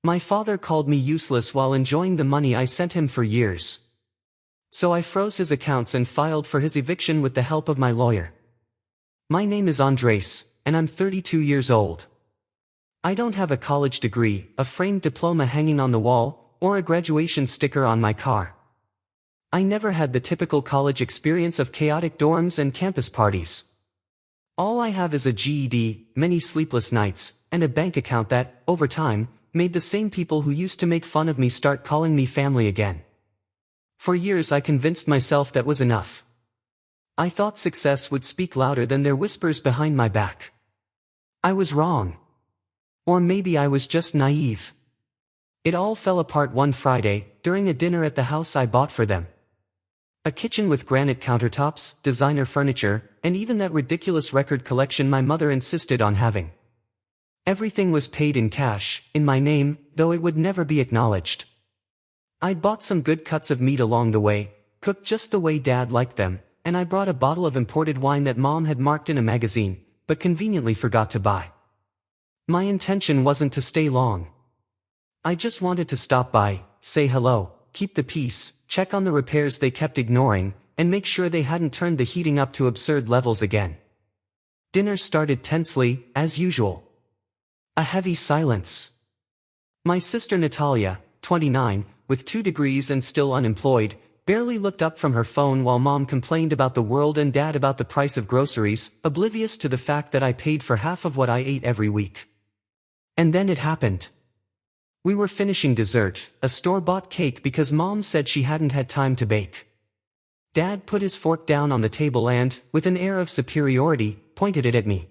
My father called me useless while enjoying the money I sent him for years. So I froze his accounts and filed for his eviction with the help of my lawyer. My name is Andres, and I'm 32 years old. I don't have a college degree, a framed diploma hanging on the wall, or a graduation sticker on my car. I never had the typical college experience of chaotic dorms and campus parties. All I have is a GED, many sleepless nights, and a bank account that, over time, made the same people who used to make fun of me start calling me family again. For years I convinced myself that was enough. I thought success would speak louder than their whispers behind my back. I was wrong. Or maybe I was just naive. It all fell apart one Friday, during a dinner at the house I bought for them. A kitchen with granite countertops, designer furniture, and even that ridiculous record collection my mother insisted on having. Everything was paid in cash, in my name, though it would never be acknowledged. I'd bought some good cuts of meat along the way, cooked just the way Dad liked them, and I brought a bottle of imported wine that Mom had marked in a magazine, but conveniently forgot to buy. My intention wasn't to stay long. I just wanted to stop by, say hello, keep the peace, check on the repairs they kept ignoring, and make sure they hadn't turned the heating up to absurd levels again. Dinner started tensely, as usual. A heavy silence. My sister Natalia, 29, with 2 degrees and still unemployed, barely looked up from her phone while Mom complained about the world and Dad about the price of groceries, oblivious to the fact that I paid for half of what I ate every week. And then it happened. We were finishing dessert, a store-bought cake because Mom said she hadn't had time to bake. Dad put his fork down on the table and, with an air of superiority, pointed it at me.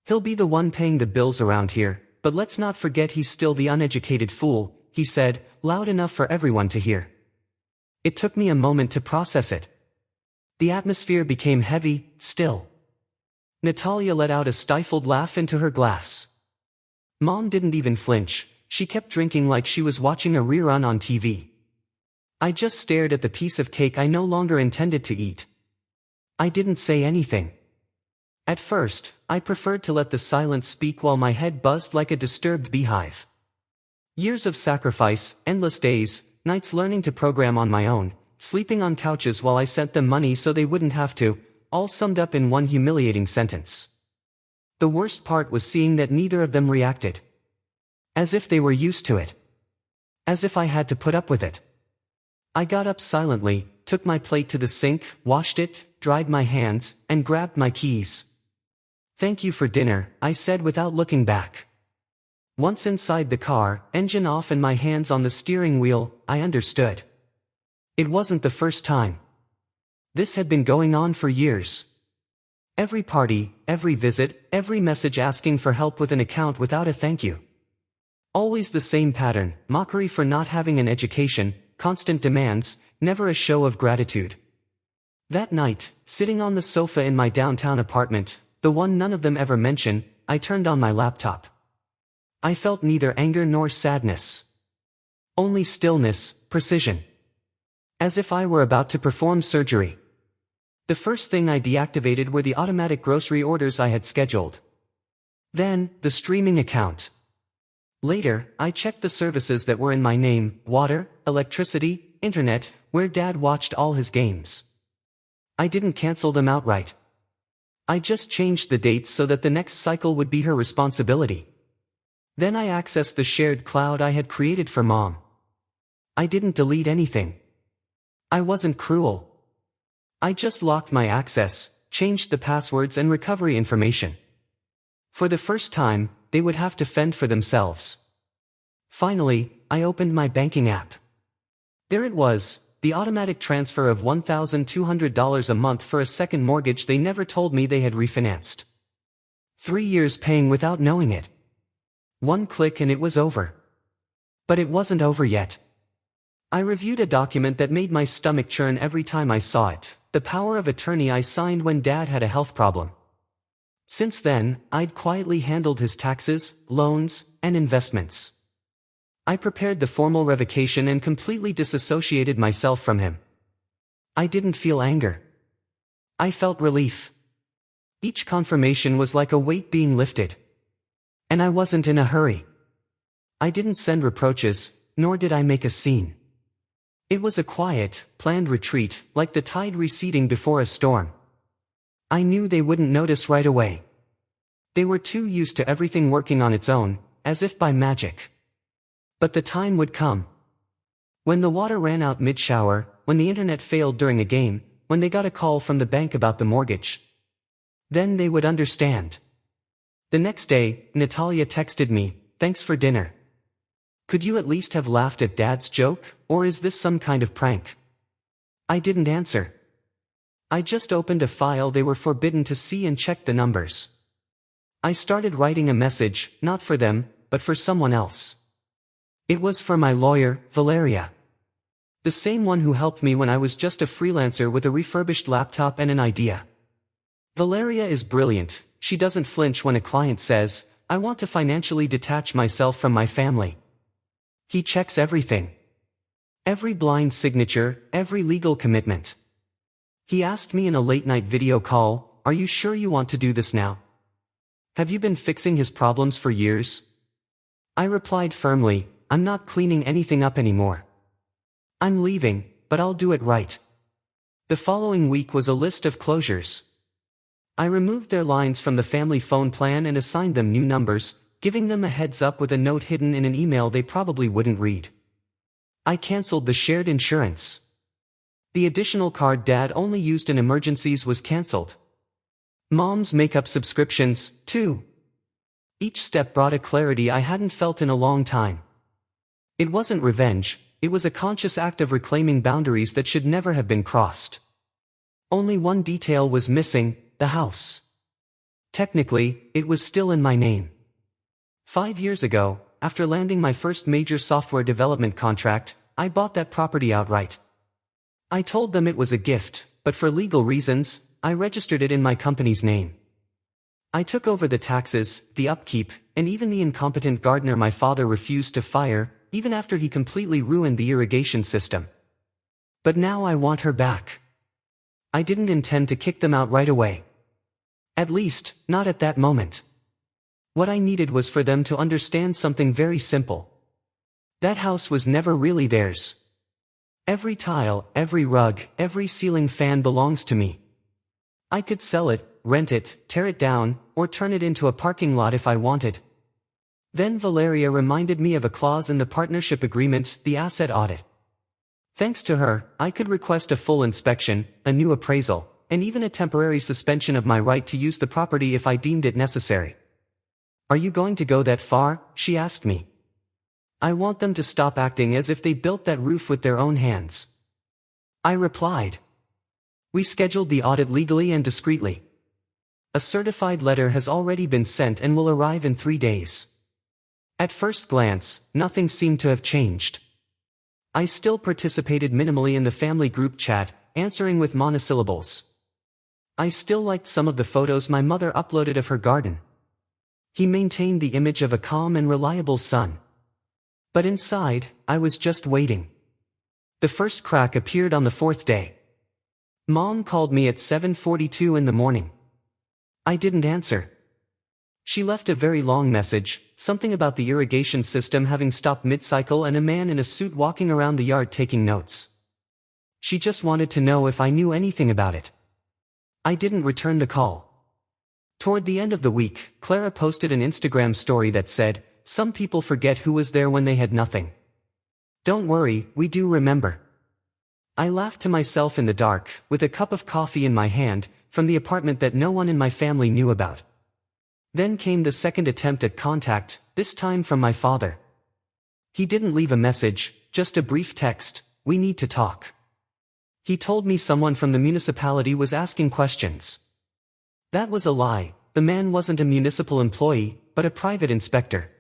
He'll be the one paying the bills around here, but let's not forget he's still the uneducated fool, he said, loud enough for everyone to hear. It took me a moment to process it. The atmosphere became heavy, still. Natalia let out a stifled laugh into her glass. Mom didn't even flinch, she kept drinking like she was watching a rerun on TV. I just stared at the piece of cake I no longer intended to eat. I didn't say anything. At first, I preferred to let the silence speak while my head buzzed like a disturbed beehive. Years of sacrifice, endless days, nights learning to program on my own, sleeping on couches while I sent them money so they wouldn't have to, all summed up in one humiliating sentence. The worst part was seeing that neither of them reacted. As if they were used to it. As if I had to put up with it. I got up silently, took my plate to the sink, washed it, dried my hands, and grabbed my keys. "Thank you for dinner," I said without looking back. Once inside the car, engine off and my hands on the steering wheel, I understood. It wasn't the first time. This had been going on for years. Every party, every visit, every message asking for help with an account without a thank you. Always the same pattern, mockery for not having an education, constant demands, never a show of gratitude. That night, sitting on the sofa in my downtown apartment, the one none of them ever mentioned, I turned on my laptop. I felt neither anger nor sadness. Only stillness, precision. As if I were about to perform surgery. The first thing I deactivated were the automatic grocery orders I had scheduled. Then, the streaming account. Later, I checked the services that were in my name: water, electricity, internet, where Dad watched all his games. I didn't cancel them outright. I just changed the dates so that the next cycle would be her responsibility. Then I accessed the shared cloud I had created for Mom. I didn't delete anything. I wasn't cruel. I just locked my access, changed the passwords and recovery information. For the first time, they would have to fend for themselves. Finally, I opened my banking app. There it was, the automatic transfer of $1,200 a month for a second mortgage they never told me they had refinanced. 3 years paying without knowing it. One click and it was over. But it wasn't over yet. I reviewed a document that made my stomach churn every time I saw it, the power of attorney I signed when Dad had a health problem. Since then, I'd quietly handled his taxes, loans, and investments. I prepared the formal revocation and completely disassociated myself from him. I didn't feel anger. I felt relief. Each confirmation was like a weight being lifted. And I wasn't in a hurry. I didn't send reproaches, nor did I make a scene. It was a quiet, planned retreat, like the tide receding before a storm. I knew they wouldn't notice right away. They were too used to everything working on its own, as if by magic. But the time would come. When the water ran out mid-shower, when the internet failed during a game, when they got a call from the bank about the mortgage. Then they would understand. The next day, Natalia texted me, "Thanks for dinner. Could you at least have laughed at Dad's joke, or is this some kind of prank?" I didn't answer. I just opened a file they were forbidden to see and checked the numbers. I started writing a message, not for them, but for someone else. It was for my lawyer, Valeria. The same one who helped me when I was just a freelancer with a refurbished laptop and an idea. Valeria is brilliant. She doesn't flinch when a client says, "I want to financially detach myself from my family." He checks everything. Every blind signature, every legal commitment. He asked me in a late-night video call, "Are you sure you want to do this now? Have you been fixing his problems for years?" I replied firmly, "I'm not cleaning anything up anymore. I'm leaving, but I'll do it right." The following week was a list of closures. I removed their lines from the family phone plan and assigned them new numbers, giving them a heads up with a note hidden in an email they probably wouldn't read. I canceled the shared insurance. The additional card Dad only used in emergencies was canceled. Mom's makeup subscriptions, too. Each step brought a clarity I hadn't felt in a long time. It wasn't revenge, it was a conscious act of reclaiming boundaries that should never have been crossed. Only one detail was missing, the house. Technically, it was still in my name. 5 years ago, after landing my first major software development contract, I bought that property outright. I told them it was a gift, but for legal reasons, I registered it in my company's name. I took over the taxes, the upkeep, and even the incompetent gardener my father refused to fire, even after he completely ruined the irrigation system. But now I want her back. I didn't intend to kick them out right away. At least, not at that moment. What I needed was for them to understand something very simple. That house was never really theirs. Every tile, every rug, every ceiling fan belongs to me. I could sell it, rent it, tear it down, or turn it into a parking lot if I wanted. Then Valeria reminded me of a clause in the partnership agreement, the asset audit. Thanks to her, I could request a full inspection, a new appraisal, and even a temporary suspension of my right to use the property if I deemed it necessary. "Are you going to go that far?" she asked me. "I want them to stop acting as if they built that roof with their own hands." I replied. We scheduled the audit legally and discreetly. A certified letter has already been sent and will arrive in 3 days. At first glance, nothing seemed to have changed. I still participated minimally in the family group chat, answering with monosyllables. I still liked some of the photos my mother uploaded of her garden. He maintained the image of a calm and reliable son. But inside, I was just waiting. The first crack appeared on the 4th day. Mom called me at 7:42 in the morning. I didn't answer. She left a very long message, something about the irrigation system having stopped mid-cycle and a man in a suit walking around the yard taking notes. She just wanted to know if I knew anything about it. I didn't return the call. Toward the end of the week, Clara posted an Instagram story that said, "Some people forget who was there when they had nothing. Don't worry, we do remember." I laughed to myself in the dark, with a cup of coffee in my hand, from the apartment that no one in my family knew about. Then came the second attempt at contact, this time from my father. He didn't leave a message, just a brief text, "We need to talk." He told me someone from the municipality was asking questions. That was a lie. The man wasn't a municipal employee, but a private inspector.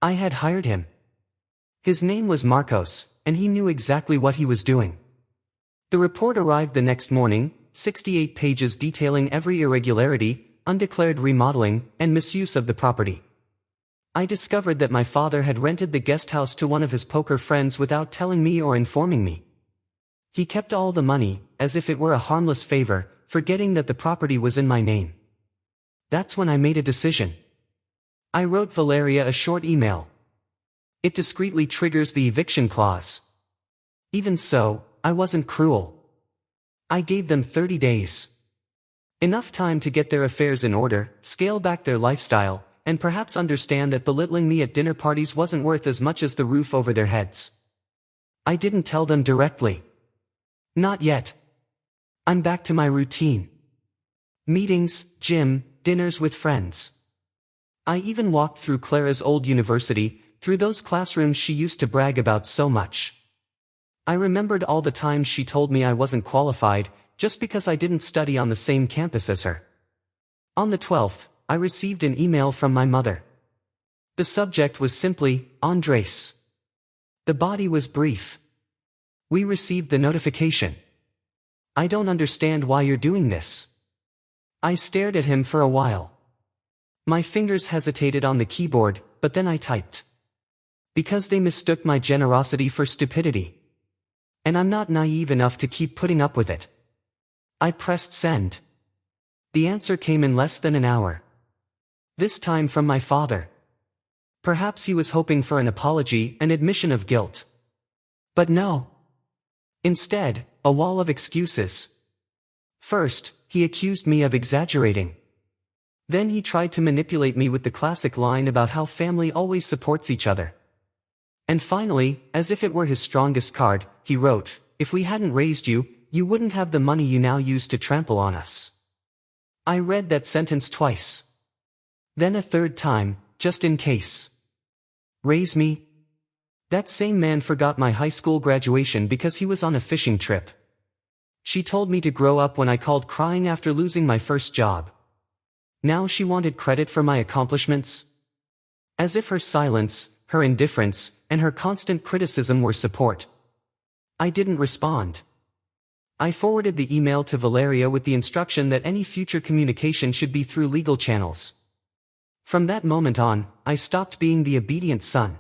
I had hired him. His name was Marcos, and he knew exactly what he was doing. The report arrived the next morning, 68 pages detailing every irregularity, undeclared remodeling, and misuse of the property. I discovered that my father had rented the guest house to one of his poker friends without telling me or informing me. He kept all the money, as if it were a harmless favor, forgetting that the property was in my name. That's when I made a decision. I wrote Valeria a short email. It discreetly triggers the eviction clause. Even so, I wasn't cruel. I gave them 30 days. Enough time to get their affairs in order, scale back their lifestyle, and perhaps understand that belittling me at dinner parties wasn't worth as much as the roof over their heads. I didn't tell them directly. Not yet. I'm back to my routine. Meetings, gym, dinners with friends. I even walked through Clara's old university, through those classrooms she used to brag about so much. I remembered all the times she told me I wasn't qualified, just because I didn't study on the same campus as her. On the 12th, I received an email from my mother. The subject was simply, Andres. The body was brief. We received the notification. I don't understand why you're doing this. I stared at him for a while. My fingers hesitated on the keyboard, but then I typed. Because they mistook my generosity for stupidity. And I'm not naive enough to keep putting up with it. I pressed send. The answer came in less than an hour. This time from my father. Perhaps he was hoping for an apology, an admission of guilt. But no. Instead, a wall of excuses. First, he accused me of exaggerating. Then he tried to manipulate me with the classic line about how family always supports each other. And finally, as if it were his strongest card, he wrote, "If we hadn't raised you, you wouldn't have the money you now use to trample on us." I read that sentence twice. Then a third time, just in case. Raise me? That same man forgot my high school graduation because he was on a fishing trip. She told me to grow up when I called crying after losing my first job. Now she wanted credit for my accomplishments? As if her silence, her indifference, and her constant criticism were support. I didn't respond. I forwarded the email to Valeria with the instruction that any future communication should be through legal channels. From that moment on, I stopped being the obedient son.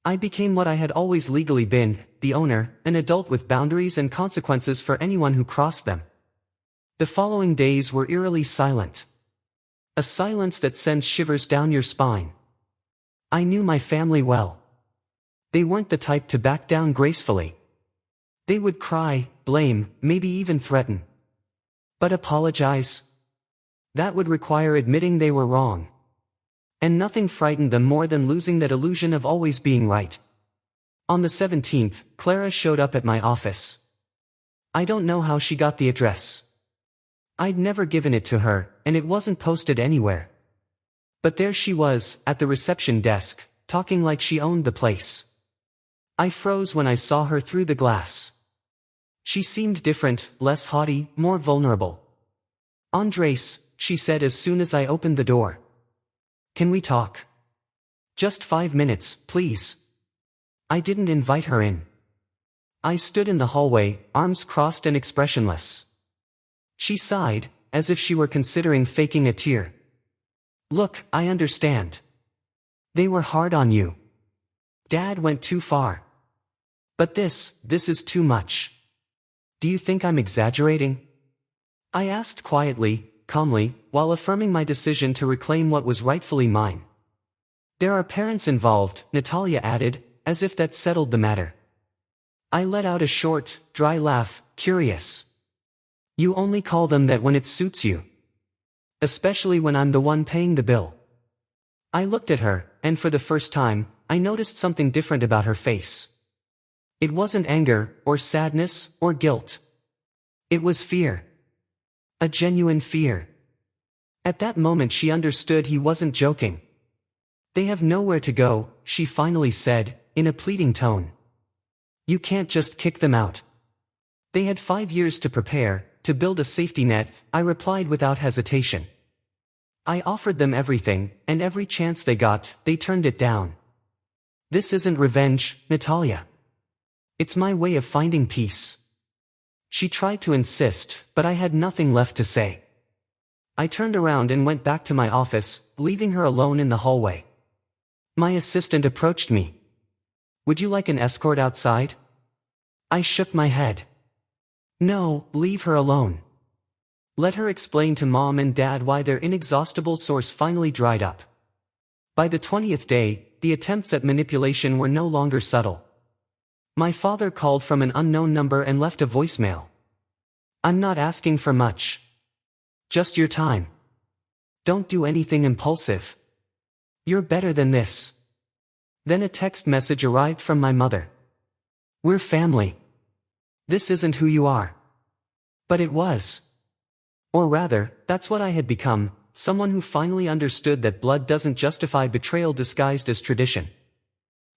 I became what I had always legally been, the owner, an adult with boundaries and consequences for anyone who crossed them. The following days were eerily silent. A silence that sends shivers down your spine. I knew my family well. They weren't the type to back down gracefully. They would cry, blame, maybe even threaten. But apologize? That would require admitting they were wrong. And nothing frightened them more than losing that illusion of always being right. On the 17th, Clara showed up at my office. I don't know how she got the address. I'd never given it to her, and it wasn't posted anywhere. But there she was, at the reception desk, talking like she owned the place. I froze when I saw her through the glass. She seemed different, less haughty, more vulnerable. "Andres," she said as soon as I opened the door. "Can we talk? Just 5 minutes, please." I didn't invite her in. I stood in the hallway, arms crossed and expressionless. She sighed, as if she were considering faking a tear. "Look, I understand. They were hard on you. Dad went too far. But this is too much. Do you think I'm exaggerating?" I asked quietly, calmly, while affirming my decision to reclaim what was rightfully mine. "There are parents involved," Natalia added, as if that settled the matter. I let out a short, dry laugh, curious. "You only call them that when it suits you. Especially when I'm the one paying the bill." I looked at her, and for the first time, I noticed something different about her face. It wasn't anger, or sadness, or guilt. It was fear. A genuine fear. At that moment she understood he wasn't joking. "They have nowhere to go," she finally said, in a pleading tone. "You can't just kick them out." "They had 5 years to prepare, to build a safety net," I replied without hesitation. "I offered them everything, and every chance they got, they turned it down. This isn't revenge, Natalia. It's my way of finding peace." She tried to insist, but I had nothing left to say. I turned around and went back to my office, leaving her alone in the hallway. My assistant approached me. "Would you like an escort outside?" I shook my head. "No, leave her alone. Let her explain to Mom and Dad why their inexhaustible source finally dried up." By the 20th day, the attempts at manipulation were no longer subtle. My father called from an unknown number and left a voicemail. "I'm not asking for much. Just your time. Don't do anything impulsive. You're better than this." Then a text message arrived from my mother. "We're family. This isn't who you are." But it was. Or rather, that's what I had become, someone who finally understood that blood doesn't justify betrayal disguised as tradition.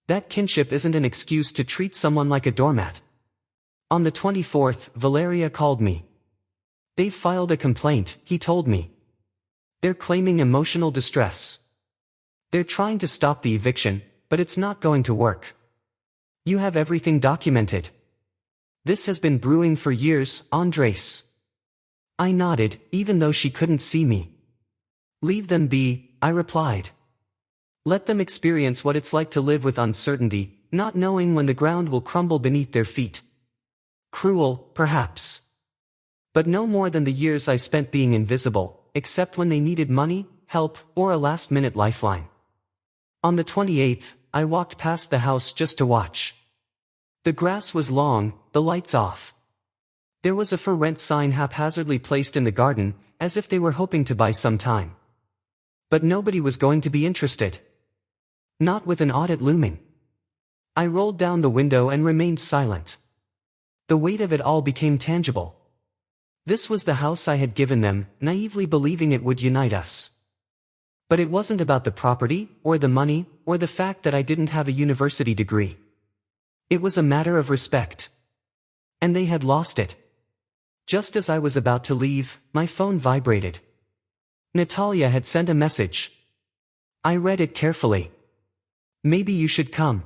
That kinship isn't an excuse to treat someone like a doormat. On the 24th, Valeria called me. "They've filed a complaint," he told me. "They're claiming emotional distress. They're trying to stop the eviction, but it's not going to work. You have everything documented. This has been brewing for years, Andres." I nodded, even though she couldn't see me. "Leave them be," I replied. "Let them experience what it's like to live with uncertainty, not knowing when the ground will crumble beneath their feet. Cruel, perhaps. But no more than the years I spent being invisible, except when they needed money, help, or a last-minute lifeline." On the 28th, I walked past the house just to watch. The grass was long, the lights off. There was a for rent sign haphazardly placed in the garden, as if they were hoping to buy some time. But nobody was going to be interested. Not with an audit looming. I rolled down the window and remained silent. The weight of it all became tangible. This was the house I had given them, naively believing it would unite us. But it wasn't about the property, or the money, or the fact that I didn't have a university degree. It was a matter of respect. And they had lost it. Just as I was about to leave, my phone vibrated. Natalia had sent a message. I read it carefully. "Maybe you should come.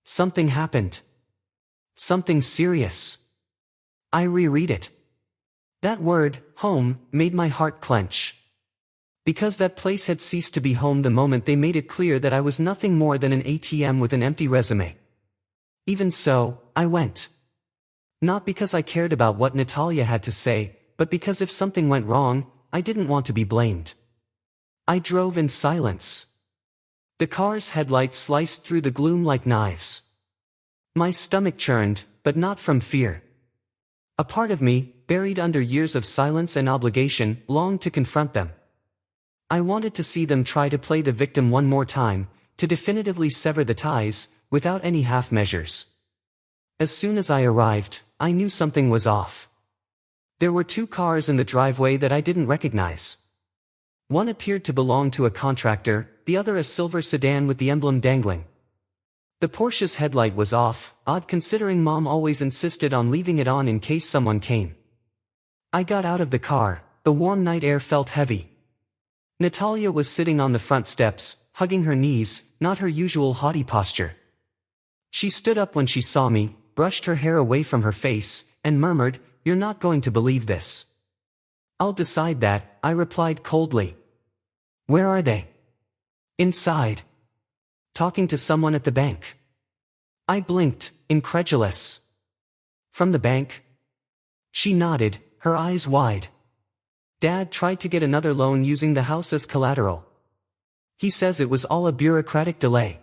Something happened. Something serious." I reread it. That word, home, made my heart clench. Because that place had ceased to be home the moment they made it clear that I was nothing more than an ATM with an empty resume. Even so, I went. Not because I cared about what Natalia had to say, but because if something went wrong, I didn't want to be blamed. I drove in silence. The car's headlights sliced through the gloom like knives. My stomach churned, but not from fear. A part of me, buried under years of silence and obligation, longed to confront them. I wanted to see them try to play the victim one more time, to definitively sever the ties, without any half measures. As soon as I arrived, I knew something was off. There were two cars in the driveway that I didn't recognize. One appeared to belong to a contractor, the other a silver sedan with the emblem dangling. The Porsche's headlight was off, odd considering Mom always insisted on leaving it on in case someone came. I got out of the car, the warm night air felt heavy. Natalia was sitting on the front steps, hugging her knees, not her usual haughty posture. She stood up when she saw me, brushed her hair away from her face, and murmured, "You're not going to believe this." "I'll decide that," I replied coldly. "Where are they?" "Inside. Talking to someone at the bank." I blinked, incredulous. "From the bank?" She nodded, her eyes wide. "Dad tried to get another loan using the house as collateral. He says it was all a bureaucratic delay.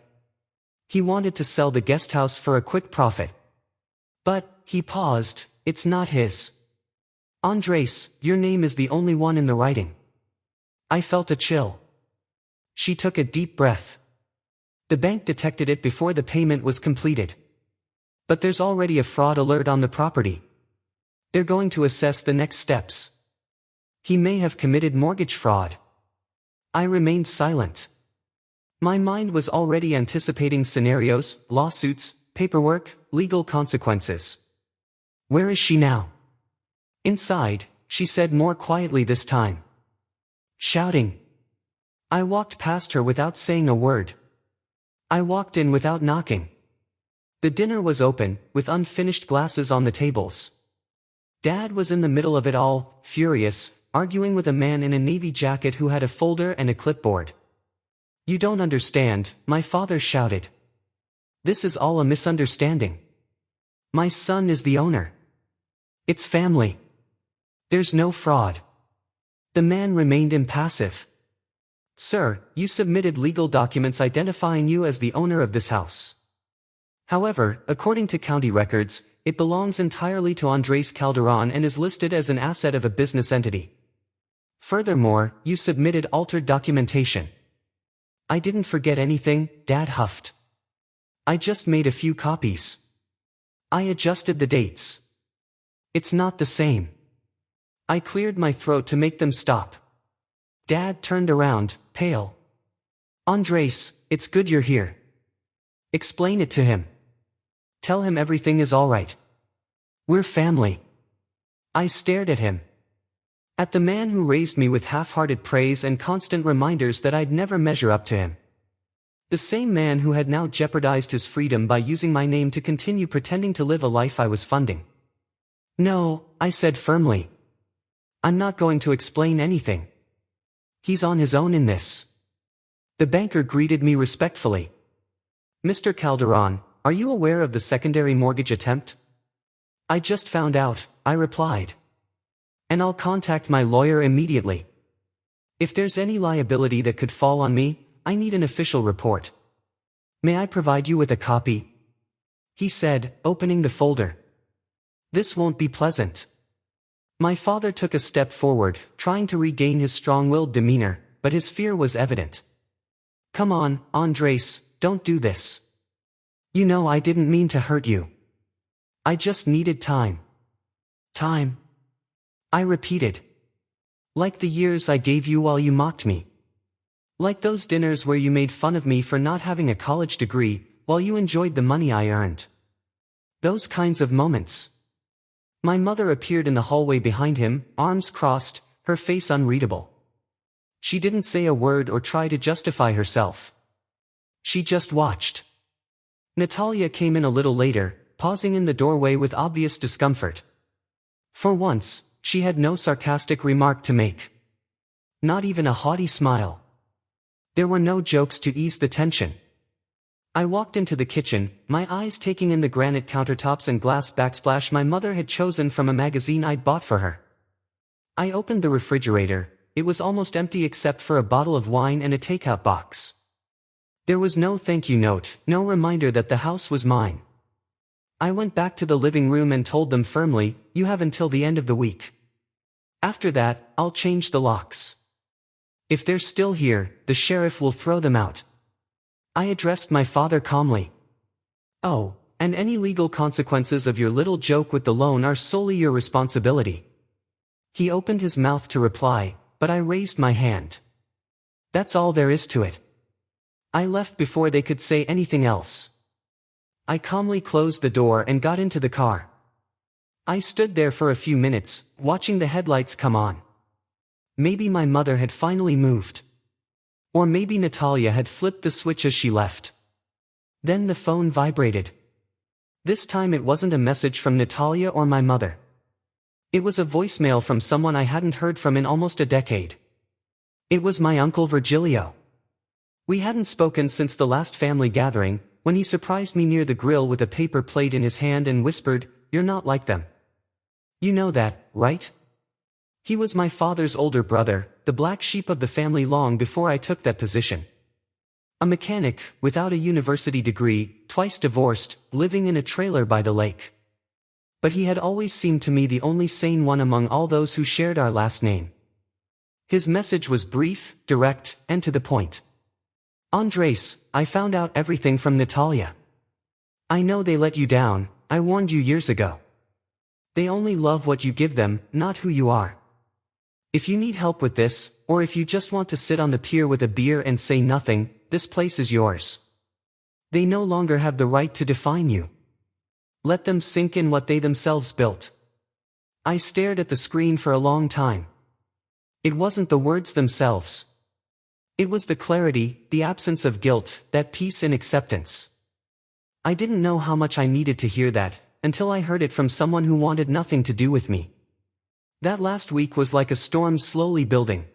He wanted to sell the guest house for a quick profit. But," he paused, "it's not his. Andres, your name is the only one in the writing." I felt a chill. She took a deep breath. "The bank detected it before the payment was completed. But there's already a fraud alert on the property. They're going to assess the next steps. He may have committed mortgage fraud." I remained silent. My mind was already anticipating scenarios, lawsuits, paperwork, legal consequences. "Where is she now?" "Inside," she said more quietly this time. "Shouting." I walked past her without saying a word. I walked in without knocking. The dinner was open, with unfinished glasses on the tables. Dad was in the middle of it all, furious, arguing with a man in a navy jacket who had a folder and a clipboard. "You don't understand," my father shouted. "This is all a misunderstanding. My son is the owner. It's family. There's no fraud." The man remained impassive. Sir, you submitted legal documents identifying you as the owner of this house. However, according to county records, it belongs entirely to Andres Calderon and is listed as an asset of a business entity. Furthermore, you submitted altered documentation. I didn't forget anything, Dad huffed. I just made a few copies. I adjusted the dates. It's not the same. I cleared my throat to make them stop. Dad turned around, pale. Andres, it's good you're here. Explain it to him. Tell him everything is all right. We're family. I stared at him. At the man who raised me with half-hearted praise and constant reminders that I'd never measure up to him. The same man who had now jeopardized his freedom by using my name to continue pretending to live a life I was funding. No, I said firmly. I'm not going to explain anything. He's on his own in this. The banker greeted me respectfully. Mr. Calderon, are you aware of the secondary mortgage attempt? I just found out, I replied. And I'll contact my lawyer immediately. If there's any liability that could fall on me, I need an official report. May I provide you with a copy? He said, opening the folder. This won't be pleasant. My father took a step forward, trying to regain his strong-willed demeanor, but his fear was evident. Come on, Andres, don't do this. You know I didn't mean to hurt you. I just needed time. Time. I repeated. Like the years I gave you while you mocked me. Like those dinners where you made fun of me for not having a college degree, while you enjoyed the money I earned. Those kinds of moments. My mother appeared in the hallway behind him, arms crossed, her face unreadable. She didn't say a word or try to justify herself. She just watched. Natalia came in a little later, pausing in the doorway with obvious discomfort. For once, she had no sarcastic remark to make. Not even a haughty smile. There were no jokes to ease the tension. I walked into the kitchen, my eyes taking in the granite countertops and glass backsplash my mother had chosen from a magazine I'd bought for her. I opened the refrigerator. It was almost empty except for a bottle of wine and a takeout box. There was no thank you note, no reminder that the house was mine. I went back to the living room and told them firmly, you have until the end of the week. After that, I'll change the locks. If they're still here, the sheriff will throw them out. I addressed my father calmly. Oh, and any legal consequences of your little joke with the loan are solely your responsibility. He opened his mouth to reply, but I raised my hand. That's all there is to it. I left before they could say anything else. I calmly closed the door and got into the car. I stood there for a few minutes, watching the headlights come on. Maybe my mother had finally moved. Or maybe Natalia had flipped the switch as she left. Then the phone vibrated. This time it wasn't a message from Natalia or my mother. It was a voicemail from someone I hadn't heard from in almost a decade. It was my Uncle Virgilio. We hadn't spoken since the last family gathering, when he surprised me near the grill with a paper plate in his hand and whispered, "You're not like them. You know that, right?" He was my father's older brother, the black sheep of the family long before I took that position. A mechanic, without a university degree, twice divorced, living in a trailer by the lake. But he had always seemed to me the only sane one among all those who shared our last name. His message was brief, direct, and to the point. Andres, I found out everything from Natalia. I know they let you down, I warned you years ago. They only love what you give them, not who you are. If you need help with this, or if you just want to sit on the pier with a beer and say nothing, this place is yours. They no longer have the right to define you. Let them sink in what they themselves built. I stared at the screen for a long time. It wasn't the words themselves. It was the clarity, the absence of guilt, that peace in acceptance. I didn't know how much I needed to hear that, until I heard it from someone who wanted nothing to do with me. That last week was like a storm slowly building.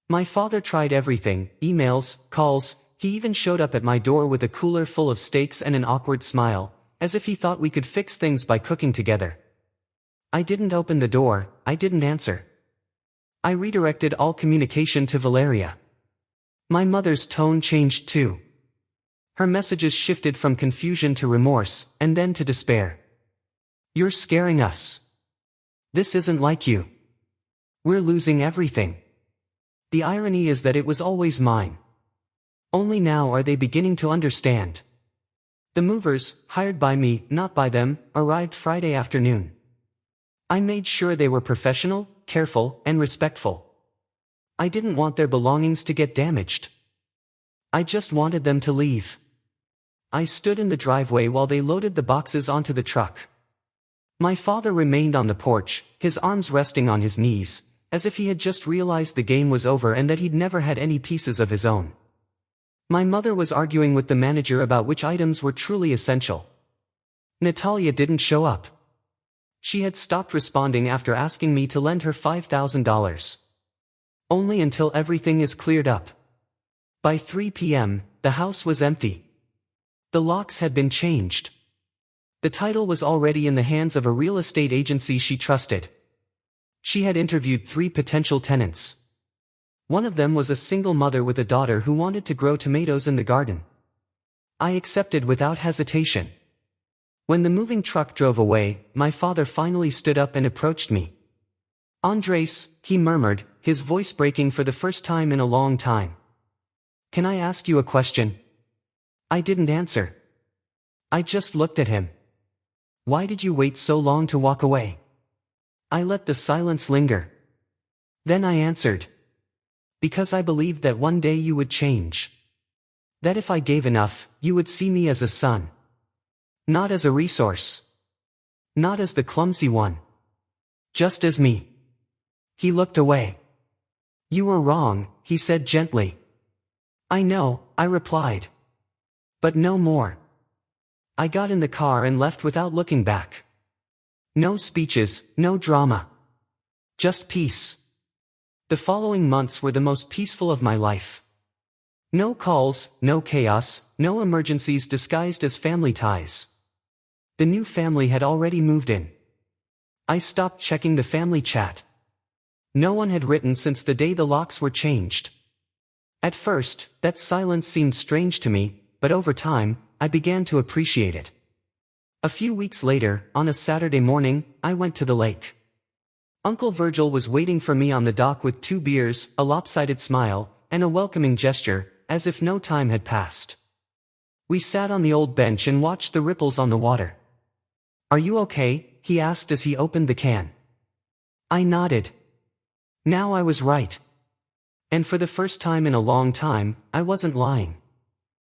My father tried everything, emails, calls, he even showed up at my door with a cooler full of steaks and an awkward smile, as if he thought we could fix things by cooking together. I didn't open the door, I didn't answer. I redirected all communication to Valeria. My mother's tone changed too. Her messages shifted from confusion to remorse, and then to despair. You're scaring us. This isn't like you. We're losing everything. The irony is that it was always mine. Only now are they beginning to understand. The movers, hired by me, not by them, arrived Friday afternoon. I made sure they were professional, careful, and respectful. I didn't want their belongings to get damaged. I just wanted them to leave. I stood in the driveway while they loaded the boxes onto the truck. My father remained on the porch, his arms resting on his knees, as if he had just realized the game was over and that he'd never had any pieces of his own. My mother was arguing with the manager about which items were truly essential. Natalia didn't show up. She had stopped responding after asking me to lend her $5,000. Only until everything is cleared up. By 3 p.m., the house was empty. The locks had been changed. The title was already in the hands of a real estate agency she trusted. She had interviewed 3 potential tenants. One of them was a single mother with a daughter who wanted to grow tomatoes in the garden. I accepted without hesitation. When the moving truck drove away, my father finally stood up and approached me. "Andres," he murmured, his voice breaking for the first time in a long time. "Can I ask you a question?" I didn't answer. I just looked at him. "Why did you wait so long to walk away?" I let the silence linger. Then I answered. "Because I believed that one day you would change. That if I gave enough, you would see me as a son. Not as a resource. Not as the clumsy one. Just as me." He looked away. "You were wrong," he said gently. "I know," I replied. "But no more." I got in the car and left without looking back. No speeches, no drama. Just peace. The following months were the most peaceful of my life. No calls, no chaos, no emergencies disguised as family ties. The new family had already moved in. I stopped checking the family chat. No one had written since the day the locks were changed. At first, that silence seemed strange to me, but over time, I began to appreciate it. A few weeks later, on a Saturday morning, I went to the lake. Uncle Virgil was waiting for me on the dock with 2 beers, a lopsided smile, and a welcoming gesture, as if no time had passed. We sat on the old bench and watched the ripples on the water. "Are you okay?" he asked as he opened the can. I nodded. Now I was right. And for the first time in a long time, I wasn't lying.